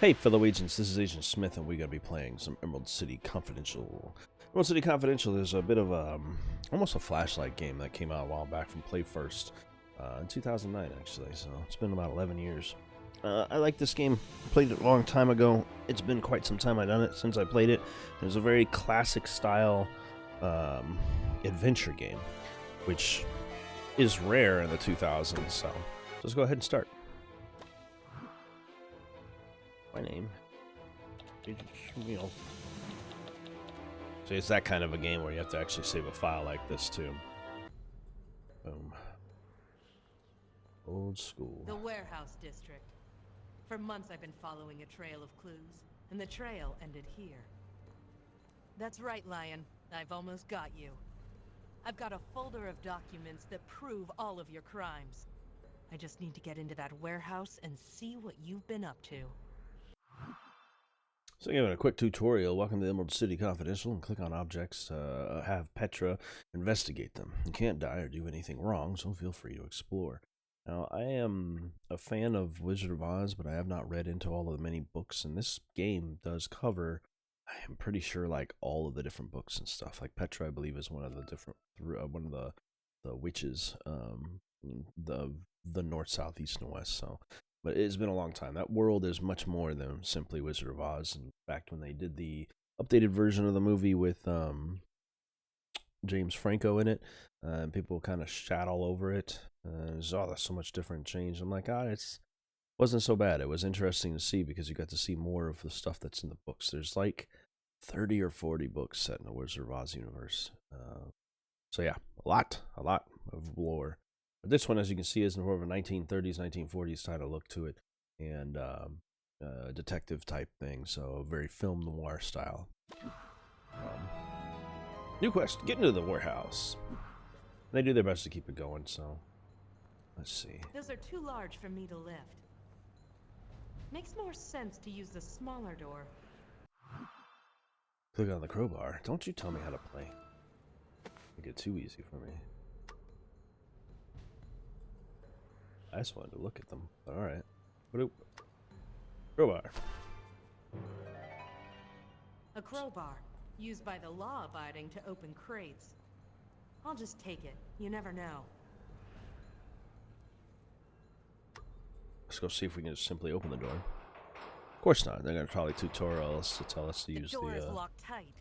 Hey fellow agents, this is Agent Smith and we're going to be playing some Emerald City Confidential. Emerald City Confidential is a bit of a, almost a flashlight game that came out a while back from Play First in 2009 actually, so it's been about 11 years. I like this game, played it a long time ago. It's been quite some time I've done it since I played it. It was a very classic style adventure game, which is rare in the 2000s, so let's go ahead and start. My name. So it's that kind of a game where you have to actually save a file like this too. Boom. Old school. The warehouse district. For months I've been following a trail of clues, and the trail ended here. That's right, Lion. I've almost got you. I've got a folder of documents that prove all of your crimes. I just need to get into that warehouse and see what you've been up to. So giving a quick tutorial, welcome to Emerald City Confidential, and click on objects, have Petra investigate them. You can't die or do anything wrong, so feel free to explore. Now, I am a fan of Wizard of Oz, but I have not read into all of the many books, and this game does cover, I am pretty sure, like, all of the different books and stuff. Like, Petra, I believe, is one of the different, one of the witches, the north, south, east, and west, so... But it's been a long time. That world is much more than simply Wizard of Oz. In fact, when they did the updated version of the movie with James Franco in it, people kind of shat all over it. There's so much different change. I'm like, it wasn't so bad. It was interesting to see because you got to see more of the stuff that's in the books. There's like 30 or 40 books set in the Wizard of Oz universe. So yeah, a lot of lore. But this one, as you can see, is more of a 1930s, 1940s kind of look to it, and detective type thing, so very film noir style. New quest, get into the warehouse. They do their best to keep it going, so let's see. Those are too large for me to lift. Makes more sense to use the smaller door. Click on the crowbar. Don't you tell me how to play. Make it too easy for me. I just wanted to look at them. Alright. Crowbar. A crowbar, used by the law-abiding to open crates. I'll just take it. You never know. Let's go see if we can just simply open the door. Of course not. They're going to probably tutorial us to tell us to use the... door is locked tight.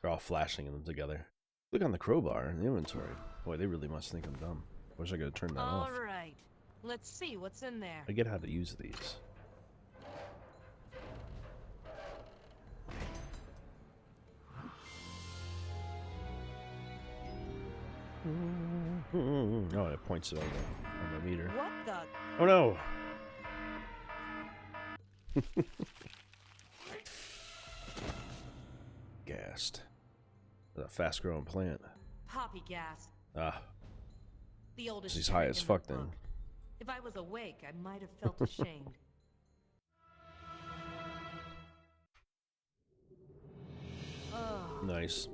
They're all flashing them together. Click on the crowbar in the inventory. Boy, they really must think I'm dumb. Wish I could have turned that off. Alright, let's see what's in there. I get how to use these. Oh, it points it on the meter. What the? Oh no! Gassed. A fast growing plant. Poppy gas. Ah. The oldest. She's high as fuck then. If I was awake, I might have felt ashamed. Nice.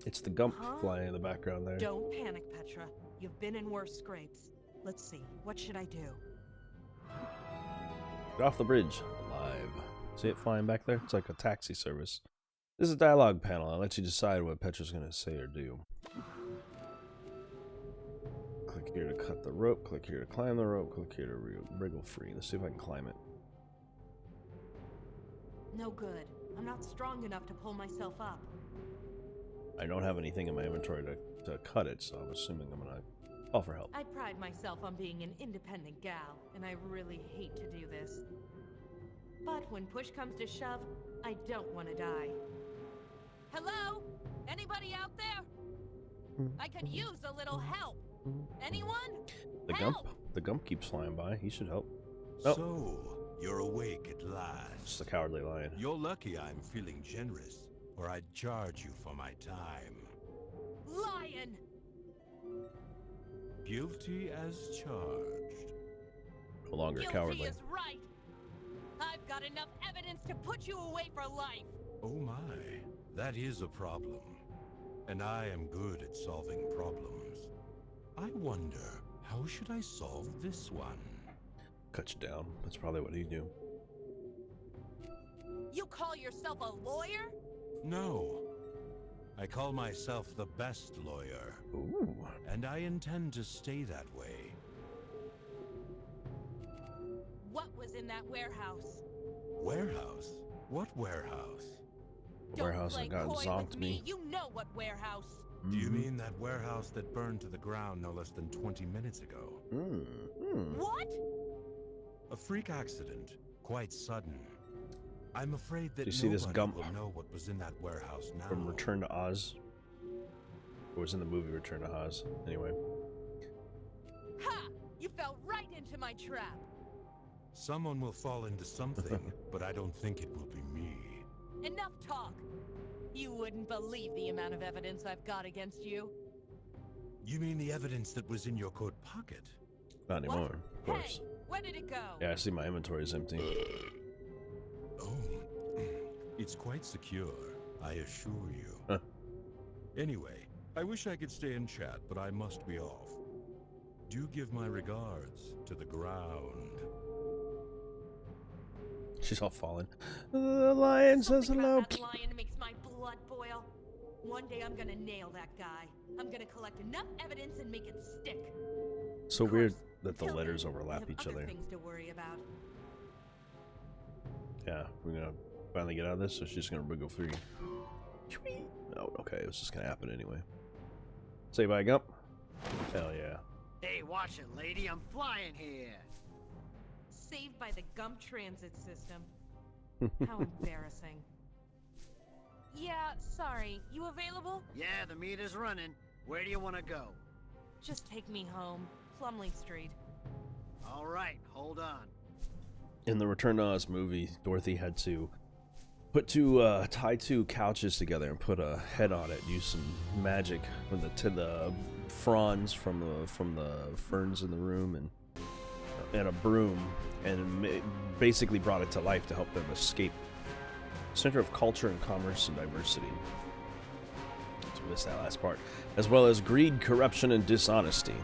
It's the Gump flying in the background there. Don't panic, Petra. You've been in worse scrapes. Let's see. What should I do? Get off the bridge. Alive. See it flying back there? It's like a taxi service. This is a dialogue panel. I'll let you decide what Petra's going to say or do. Click here to cut the rope, click here to climb the rope, click here to wriggle free. Let's see if I can climb it. No good. I'm not strong enough to pull myself up. I don't have anything in my inventory to cut it, so I'm assuming I'm gonna call for help. I pride myself on being an independent gal, and I really hate to do this. But when push comes to shove, I don't want to die. Hello? Anybody out there? I could use a little help. Anyone? The Gump keeps flying by. He should help. Oh. So, you're awake at last. It's the Cowardly Lion. You're lucky I'm feeling generous, or I'd charge you for my time. Lion! Guilty as charged. No longer Guilty cowardly. is right. I've got enough evidence to put you away for life. Oh my, that is a problem. And I am good at solving problems. I wonder, how should I solve this one? cut you down. That's probably what he'd do. You call yourself a lawyer? No. I call myself the best lawyer. Ooh. And I intend to stay that way. What was in that warehouse? Warehouse? What warehouse? Warehouse that got zonked me. You know what warehouse. Do you mean that warehouse that burned to the ground no less than 20 minutes ago? What? A freak accident. Quite sudden. I'm afraid that you see this nobody gump will know what was in that warehouse now. From Return to Oz? Or was in the movie Return to Oz? Anyway. Ha! You fell right into my trap. Someone will fall into something, but I don't think it will be me. Enough talk. You wouldn't believe the amount of evidence I've got against you. You mean the evidence that was in your coat pocket? Not anymore, of course. Hey, where did it go? Yeah, I see my inventory is empty. Oh, it's quite secure, I assure you. Huh. Anyway, I wish I could stay and chat, but I must be off. Do give my regards to the ground. She's all fallen. The lion says Something hello. about that lion makes my blood boil. One day I'm gonna nail that guy. I'm gonna collect enough evidence and make it stick. So Of weird course, that the till letters then, overlap I have each other other. things to worry about. Yeah, we're gonna finally get out of this, so she's just gonna wiggle free. Oh, okay, it was just gonna happen anyway. Say bye, Gump. Hell yeah. Hey, watch it, lady. I'm flying here. Saved by the Gump transit system. How embarrassing. Yeah, sorry. You available? Yeah, the meter's running. Where do you want to go? Just take me home. Plumley Street. All right, hold on. In the Return to Oz movie, Dorothy had to tie two couches together and put a head on it. Use some magic with the fronds from the ferns in the room and a broom, and basically brought it to life to help them escape. Center of Culture and Commerce and Diversity. Let's miss that last part. As well as greed, corruption, and dishonesty.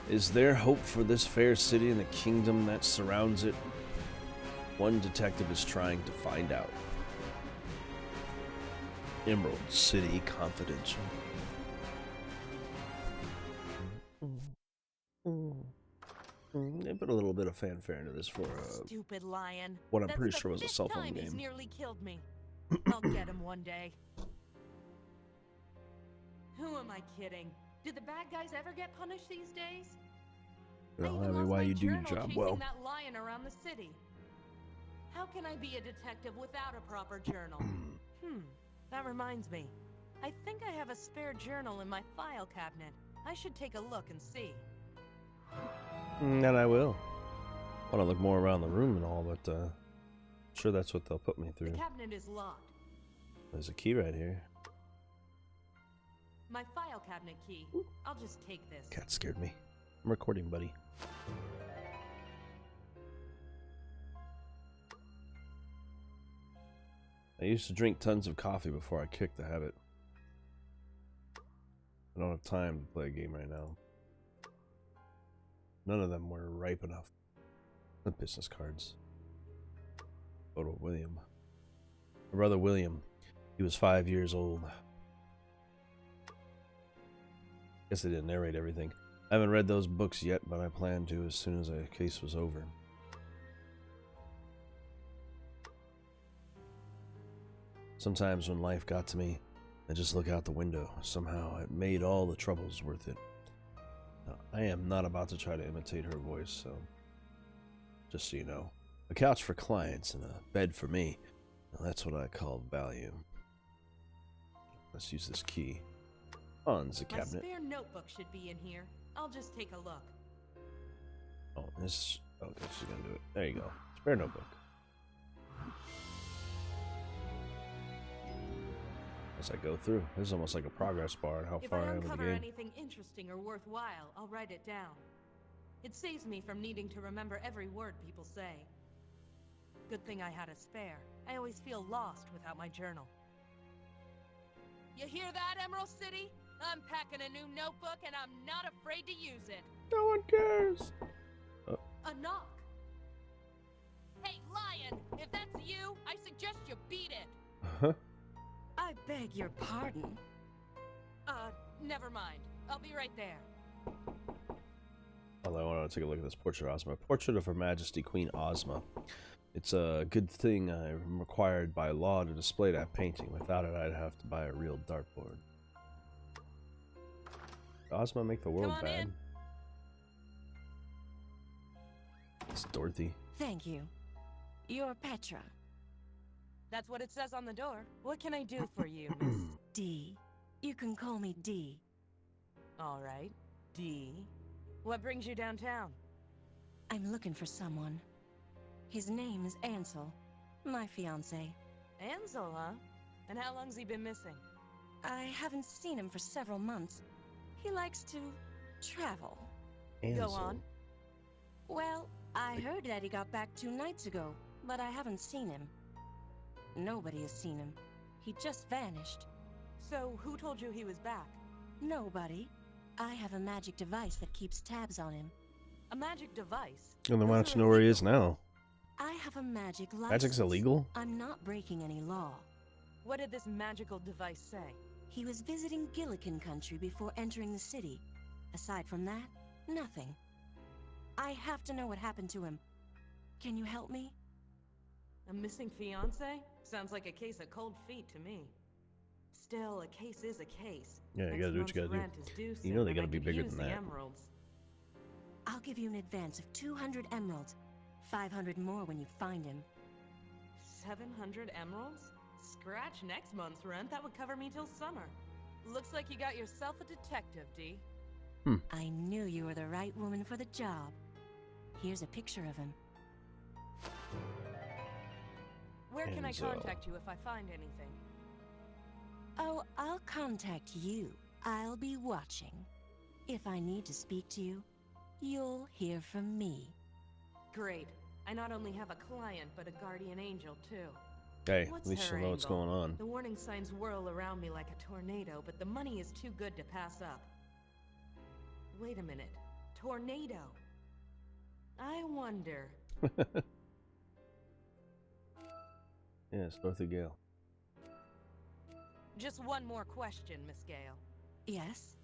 Is there hope for this fair city and the kingdom that surrounds it? One detective is trying to find out. Emerald City Confidential. They put a little bit of fanfare into this for Stupid lion. what I'm That's pretty the sure was a fifth cell phone time he's game. nearly killed me. I'll get him one day. Who am I kidding? Do the bad guys ever get punished these days? Well, I I even mean, lost why my you do your journal job chasing well. that lion around the city. How can I be a detective without a proper journal? That reminds me. I think I have a spare journal in my file cabinet. I should take a look and see. And I will. Want to look more around the room and all, but sure that's what they'll put me The through. cabinet is locked. There's a key right here. My file cabinet key. I'll just take this. Cat scared me. I'm recording, buddy. I used to drink tons of coffee before I kicked the habit. I don't have time to play a game right now. None of them were ripe enough. The business cards. Photo of William. My brother William. He was 5 years old. Guess they didn't narrate everything. I haven't read those books yet, but I plan to as soon as the case was over. Sometimes when life got to me, I just look out the window. Somehow it made all the troubles worth it. Now, I am not about to try to imitate her voice, so just so you know. A couch for clients and a bed for me. Now, that's what I call value. Let's use this key. On the My cabinet. spare notebook should be in here. I'll just take a look. Oh, this. Okay, she's gonna do it. There you go. Spare notebook. As I go through, this is almost like a progress bar on how If far I I am in the uncover game. anything interesting or worthwhile, I'll write it down. It saves me from needing to remember every word people say. Good thing I had a spare. I always feel lost without my journal. You hear that, Emerald City? I'm packing a new notebook and I'm not afraid to use it. No one cares. A knock. Hey, Lion! If that's you, I suggest you beat it! Huh? I beg your pardon. Never mind. I'll be right there. Well, I want to take a look at this portrait of Ozma. Portrait of Her Majesty Queen Ozma. It's a good thing I'm required by law to display that painting. Without it, I'd have to buy a real dartboard. Did Ozma make the world Come on bad? in. It's Dorothy. Thank you. You're Petra. That's what it says on the door. What can I do for you, Miss? D. You can call me D. All right. D. What brings you downtown? I'm looking for someone. His name is Ansel, my fiance. Ansel, huh? And how long's he been missing? I haven't seen him for several months. He likes to travel. Ansel. Go on. Well, I heard that he got back 2 nights ago, but I haven't seen him. Nobody has seen him. He just vanished. So, who told you he was back? Nobody. I have a magic device that keeps tabs on him. A magic device? And then why Those don't are you know where he illegal. is now? I have a magic license. Magic's illegal? I'm not breaking any law. What did this magical device say? He was visiting Gillikin country before entering the city. Aside from that, nothing. I have to know what happened to him. Can you help me? A missing fiance? Sounds like a case of cold feet to me. Still, a case is a case. Yeah, you Next gotta do what you month's gotta do. rent is due You soon, know they and gotta I be could bigger use than the that. emeralds. I'll give you an advance of 200 emeralds. 500 more when you find him. 700 emeralds? Scratch next month's rent. That would cover me till summer. Looks like you got yourself a detective, D. I knew you were the right woman for the job. Here's a picture of him. Where can I And, contact you if I find anything? Oh, I'll contact you. I'll be watching. If I need to speak to you, you'll hear from me. Great. I not only have a client, but a guardian angel, too. Hey, What's at least her you'll know what's angle? going on. The warning signs whirl around me like a tornado, but the money is too good to pass up. Wait a minute. Tornado. I wonder. Yes, Dorothy Gale. Just one more question, Miss Gale. Yes?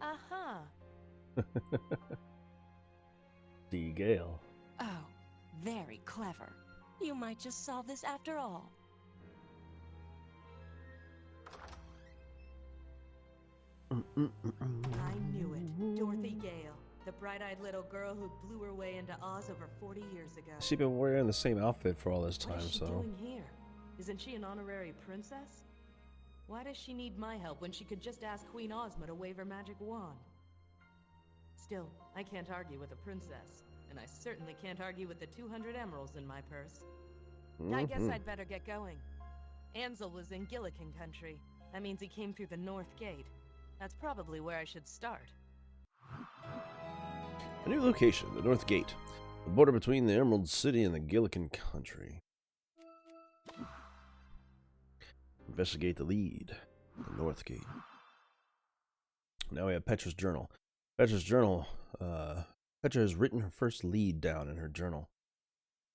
Uh-huh. D. Gale. Oh, very clever. You might just solve this after all. I knew it. Dorothy Gale. The bright-eyed little girl who blew her way into Oz over 40 years ago. She's been wearing the same outfit for all this What time, is she so. doing here? Isn't she an honorary princess? Why does she need my help when she could just ask Queen Ozma to wave her magic wand? Still, I can't argue with a princess, and I certainly can't argue with the 200 emeralds in my purse. I guess Mhm. I'd better get going. Ansel was in Gillikin country. That means he came through the North Gate. That's probably where I should start. A new location, the North Gate. The border between the Emerald City and the Gillikin country. Investigate the lead. The North Gate. Now we have Petra's journal. Petra's journal. Petra has written her first lead down in her journal.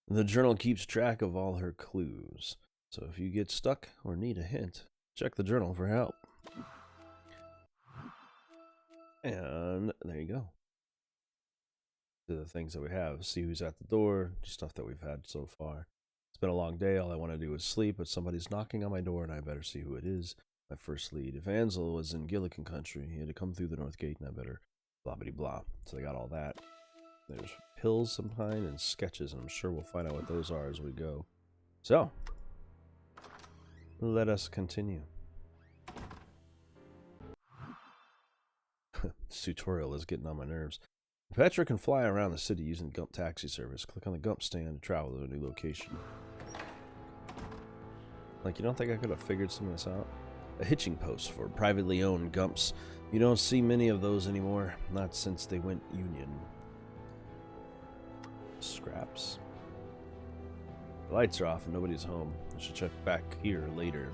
The journal keeps track of all her clues. So if you get stuck or need a hint, check the journal for help. And there you go. The things that we have. See who's at the door, stuff that we've had so far. It's been a long day. All I want to do is sleep, but somebody's knocking on my door, and I better see who it is. My first lead. If Ansel was in Gillikin country, he had to come through the North Gate, and I better blah bitty blah. So I got all that. There's pills some kind and sketches, and I'm sure we'll find out what those are as we go. So, let us continue. This tutorial is getting on my nerves. Petra can fly around the city using Gump taxi service. Click on the Gump stand to travel to a new location. Like, you don't think I could have figured some of this out? A hitching post for privately owned Gumps. You don't see many of those anymore. Not since they went union. Scraps. The lights are off and nobody's home. I should check back here later.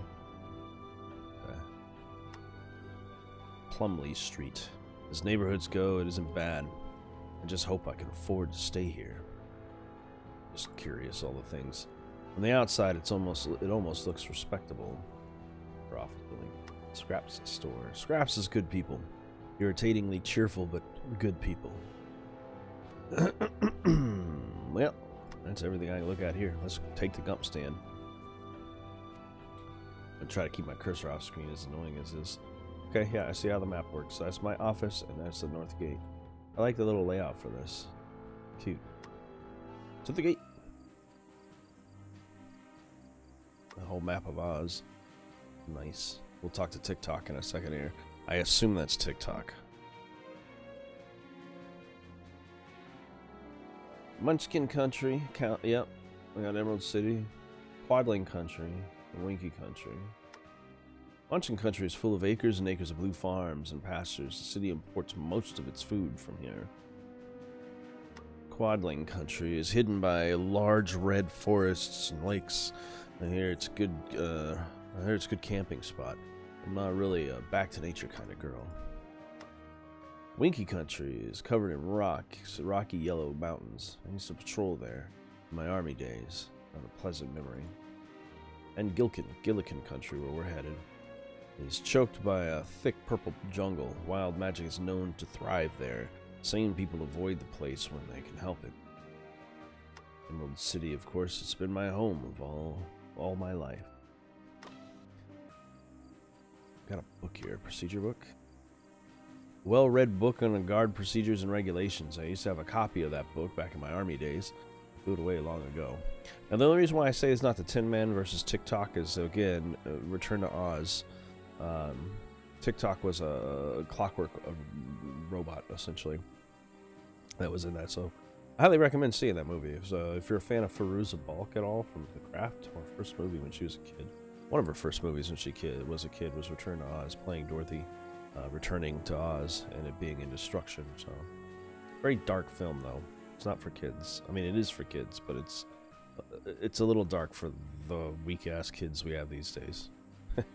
Plumley Street. As neighborhoods go, it isn't bad. I just hope I can afford to stay here. Just curious, all the things. From the outside, it almost looks respectable. Profit building. Scraps store. Scraps is good people. Irritatingly cheerful, but good people. Well, that's everything I can look at here. Let's take the gump stand. I'm try to keep my cursor off screen, as annoying as this. Okay, yeah, I see how the map works. So that's my office, and that's the north gate. I like the little layout for this. Cute. To the gate. The whole map of Oz. Nice. We'll talk to TikTok in a second here. I assume that's TikTok. Munchkin Country. Yep. We got Emerald City. Quadling Country. And Winky Country. Munchkin Country is full of acres and acres of blue farms and pastures. The city imports most of its food from here. Quadling Country is hidden by large red forests and lakes. I hear it's good. I hear it's a good camping spot. I'm not really a back to nature kind of girl. Winky Country is covered in rocky yellow mountains. I used to patrol there in my army days. Not a pleasant memory. And Gillikin Country, where we're headed, is choked by a thick purple jungle. Wild magic is known to thrive there. Sane people avoid the place when they can help it. Emerald City, of course, it's been my home of all my life. Got a book here, procedure book. Well-read book on guard procedures and regulations. I used to have a copy of that book back in my army days. Threw it away long ago. Now, the only reason why I say it's not the Tin Man versus TikTok is, again, Return to Oz. TikTok was a clockwork robot, essentially, that was in that. So I highly recommend seeing that movie. If you're a fan of Fairuza Balk at all from The Craft, her first movie when she was a kid. One of her first movies when she was a kid was Return to Oz, playing Dorothy, returning to Oz, and it being in destruction. So, very dark film, though. It's not for kids. I mean, it is for kids, but it's a little dark for the weak-ass kids we have these days. I'm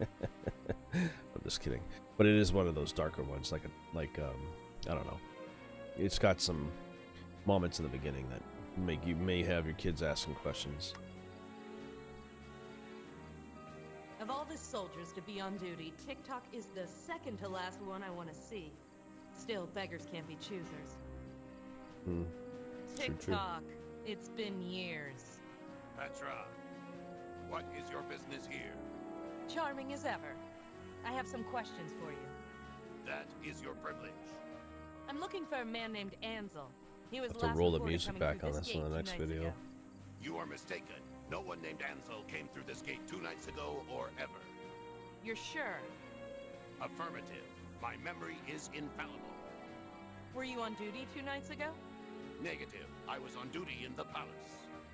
just kidding. But it is one of those darker ones, like I don't know. It's got some moments in the beginning that may have your kids asking questions. Of all the soldiers to be on duty, TikTok is the second to last one I want to see. Still, beggars can't be choosers. TikTok, it's been years. Petra, what is your business here? Charming as ever. I have some questions for you. That is your privilege. I'm looking for a man named Ansel. He was Have to last roll the reported music coming back through on this this in gate the 2 next nights video. ago. You are mistaken. No one named Ansel came through this gate 2 nights ago or ever. You're sure? Affirmative. My memory is infallible. Were you on duty 2 nights ago? Negative. I was on duty in the palace.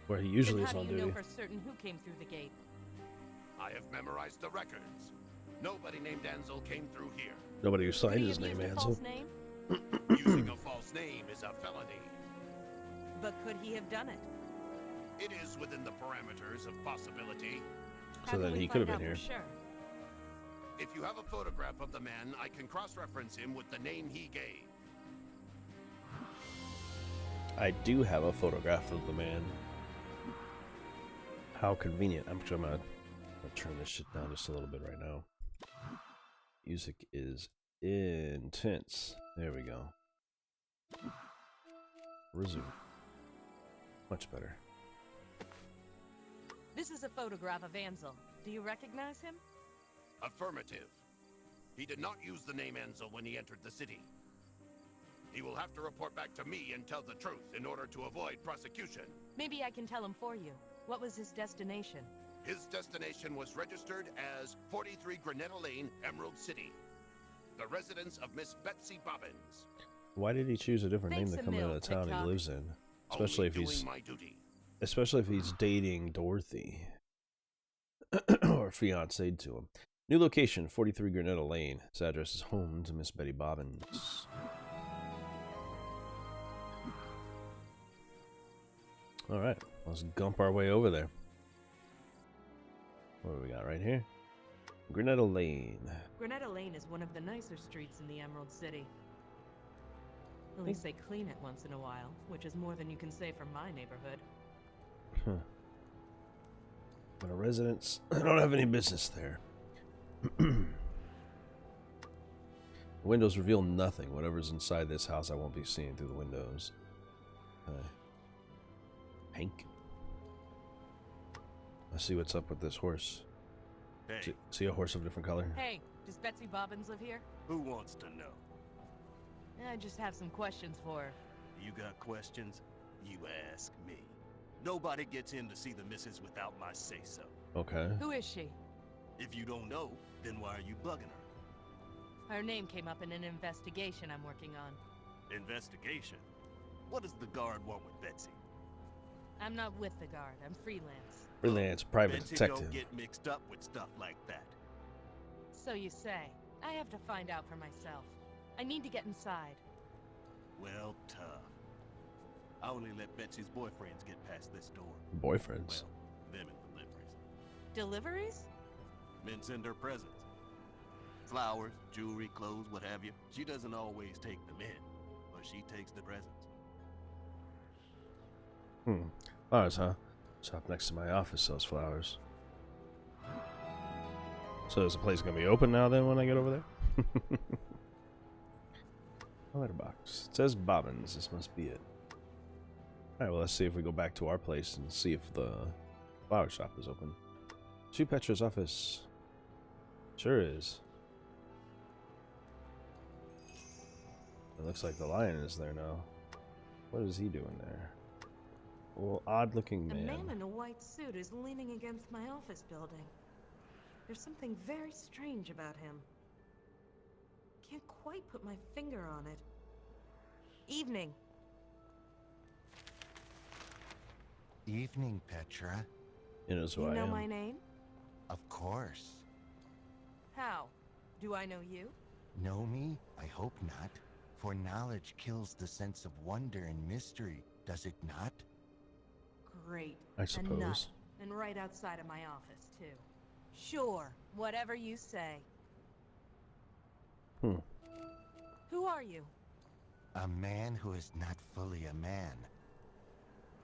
Where he usually Then is how on do you duty. know for certain who came through the gate? I have memorized the records. Nobody named Ansel came through here. Nobody who Could signed he his have name, used a Ansel. false name? Using a false name is a felony. But could he have done it? It is within the parameters of possibility. How So can then we he could have find been out here. for sure? If you have a photograph of the man, I can cross-reference him with the name he gave. I do have a photograph of the man. How convenient. I'm gonna turn this shit down just a little bit right now. Music is intense. There we go. Resume. Much better. This is a photograph of Ansel. Do you recognize him? Affirmative. He did not use the name Ansel when he entered the city. He will have to report back to me and tell the truth in order to avoid prosecution. Maybe I can tell him for you. What was his destination? His destination was registered as 43 Granetta Lane, Emerald City. The residence of Miss Betsy Bobbins. Why did he choose a different name Thanks to a come into mil, the town he TikTok. lives in? Especially if Only he's doing my duty. dating Dorothy. Or fiancé to him. New location, 43 Granetta Lane. His address is home to Miss Betty Bobbins. Alright, let's gump our way over there. What do we got right here? Granetta Lane. Granetta Lane is one of the nicer streets in the Emerald City. At least they clean it once in a while, which is more than you can say for my neighborhood. Huh. But our residents don't have any business there. The windows reveal nothing. Whatever's inside this house I won't be seeing through the windows. Hank. Let's see what's up with this horse. Hey, See a horse of a different color? Hey, does Betsy Bobbins live here? who wants to know? I just have some questions for her. You got questions? You ask me. Nobody gets in to see the missus without my say-so. Okay. Who is she? If you don't know, then why are you bugging her? Her name came up in an investigation I'm working on. Investigation? What does the guard want with Betsy? I'm not with the guard. I'm freelance. Freelance private Betsy detective. don't get mixed up with stuff like that. So you say. I have to find out for myself. I need to get inside. Well, tough. I only let Betsy's boyfriends get past this door. Boyfriends. Well, them and deliveries. Deliveries? Men send her presents. Flowers, jewelry, clothes, what have you. She doesn't always take them in, but she takes the presents. Flowers, huh? Shop next to my office sells flowers. So is the place gonna be open now then when I get over there? A letterbox. It says Bobbins. This must be it. Alright, well let's see if we go back to our place and see if the flower shop is open. To Petra's office. Sure is. It looks like the lion is there now. What is he doing there? Well, odd-looking A man. man in a white suit is leaning against my office building. There's something very strange about him. Can't quite put my finger on it. Evening. Evening, Petra. He knows who You I know am. my name? Of course. How? Do I know you? Know me? I hope not. For knowledge kills the sense of wonder and mystery, does it not? Great. I A nut. suppose. And right outside of my office, too. Sure. Whatever you say. Who are you? A man who is not fully a man.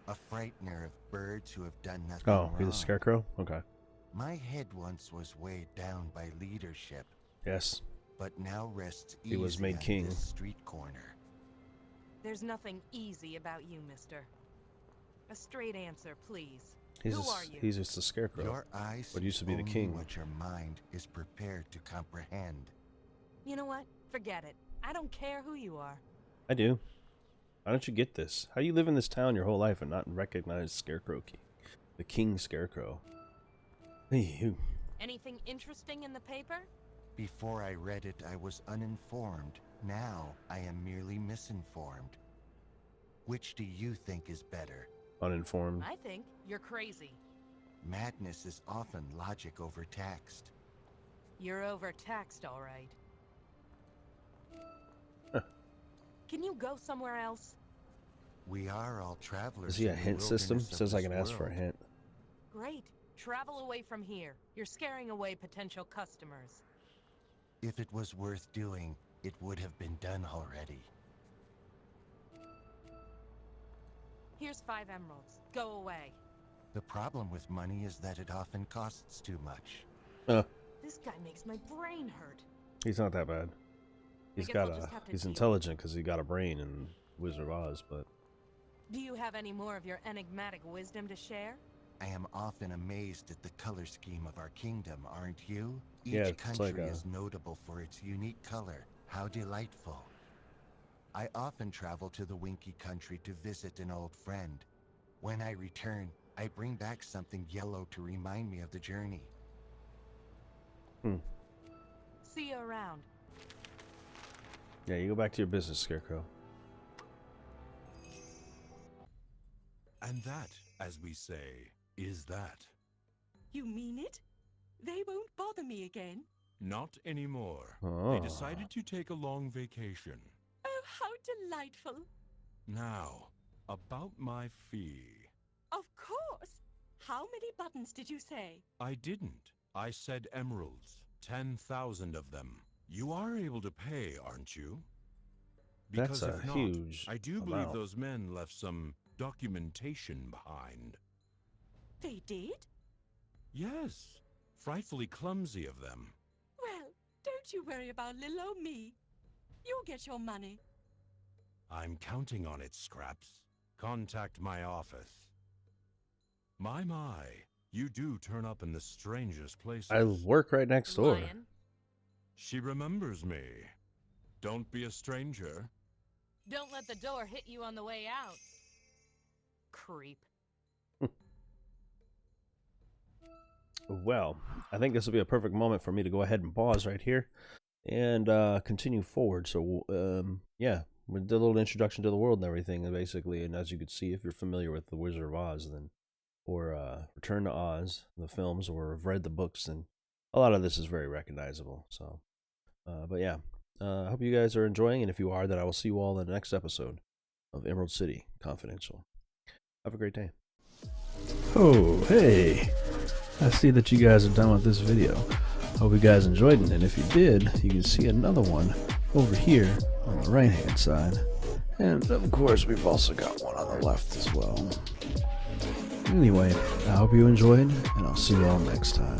A frightener of birds who have done nothing Oh, wrong. he's a scarecrow? Okay. My head once was weighed down by leadership, Yes. but now rests He was easy made on king. this street corner. There's nothing easy about you, mister. A straight answer, please. He's Who just, are you? He's just a scarecrow. Your eyes What used to be the only king. what your mind is prepared to comprehend. You know what? Forget it. I don't care who you are. I do. Why don't you get this? How do you live in this town your whole life and not recognize Scarecrow King? The King Scarecrow. Hey, you. Anything interesting in the paper? Before I read it, I was uninformed. Now, I am merely misinformed. Which do you think is better? Uninformed. I think you're crazy. Madness is often logic overtaxed. You're overtaxed, all right. Huh. Can you go somewhere else? We are all travelers. Is he a in the hint system? wilderness of Says I this can ask for a world. hint. Great. Travel away from here. You're scaring away potential customers. If it was worth doing, it would have been done already. Here's 5 emeralds. Go away. The problem with money is that it often costs too much. This guy makes my brain hurt. He's not that bad. He's guess got I'll a. just have to He's deal. intelligent because he got a brain in Wizard of Oz, but Do you have any more of your enigmatic wisdom to share? I am often amazed at the color scheme of our kingdom, aren't you? Each Yeah, it's country like a- is notable for its unique color. How delightful. I often travel to the Winky country to visit an old friend. When I return, I bring back something yellow to remind me of the journey. See you around. yeah, you go back to your business, Scarecrow. And that, as we say, is that. You mean it? They won't bother me again? Not anymore. Oh. They decided to take a long vacation. Oh, how delightful. Now, about my fee. Of course. How many buttons did you say? I didn't. I said emeralds. 10,000 of them. You are able to pay, aren't you? Because That's a if not, huge I do believe amount. those men left some documentation behind. They did? Yes, frightfully clumsy of them. Well, don't you worry about little old me. You'll get your money. I'm counting on it, Scraps. Contact my office. My, you do turn up in the strangest places. I work right next door. Lion, She remembers me. Don't be a stranger. don't let the door hit you on the way out. Creep. Well, I think this will be a perfect moment for me to go ahead and pause right here and continue forward. So, yeah, we did a little introduction to the world and everything, basically. And as you can see, if you're familiar with The Wizard of Oz, then or Return to Oz, the films, or have read the books, then a lot of this is very recognizable. So, but yeah, I hope you guys are enjoying, and if you are, then I will see you all in the next episode of Emerald City Confidential. Have a great day. Oh, hey! I see that you guys are done with this video. Hope you guys enjoyed it, and if you did, you can see another one over here on the right hand side. And of course, we've also got one on the left as well. Anyway, I hope you enjoyed, and I'll see you all next time.